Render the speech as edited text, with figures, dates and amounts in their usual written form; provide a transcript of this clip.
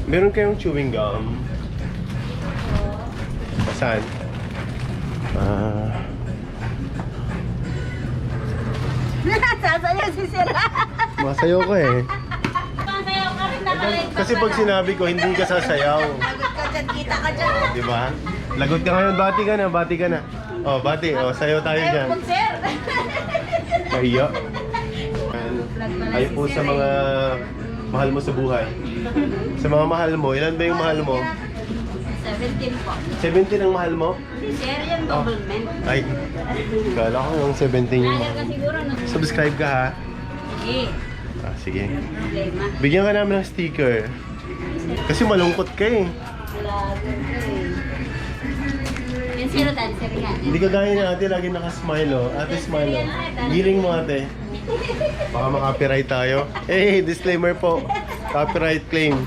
Meron kayong chewing gum? Saan? Sasayaw si Sir. Masayaw ko eh. Sasayaw ka rin nakalive. Kasi pag sinabi ko, hindi ka sasayaw. Lagot ka dyan, kita ka dyan. Di ba? Lagot ka ngayon, bati ka na, bati ka na. Oh, bati. Oh, sayaw tayo dyan. Ayaw Sir. Kahiya. Ayaw po sa mga mahal mo sa buhay. Sa mga mahal mo, ilan ba yung mahal mo? 17 po. 17 ang mahal mo? Si Sir yung double man. Ay, kala ko yung 17 yung Lager ka siguro no? Subscribe ka ha? Sige. Ah, sige. Problema. Bigyan ka namin ng sticker. Kasi malungkot ka eh. Lager ka eh. Yan Sir, dahil Sir yan. Hindi ka gaya ni ate, lagi nakasmile oh. Ate, smile oh. Giling mo ate. Baka makapiright tayo. Eh, disclaimer po. Copyright claim.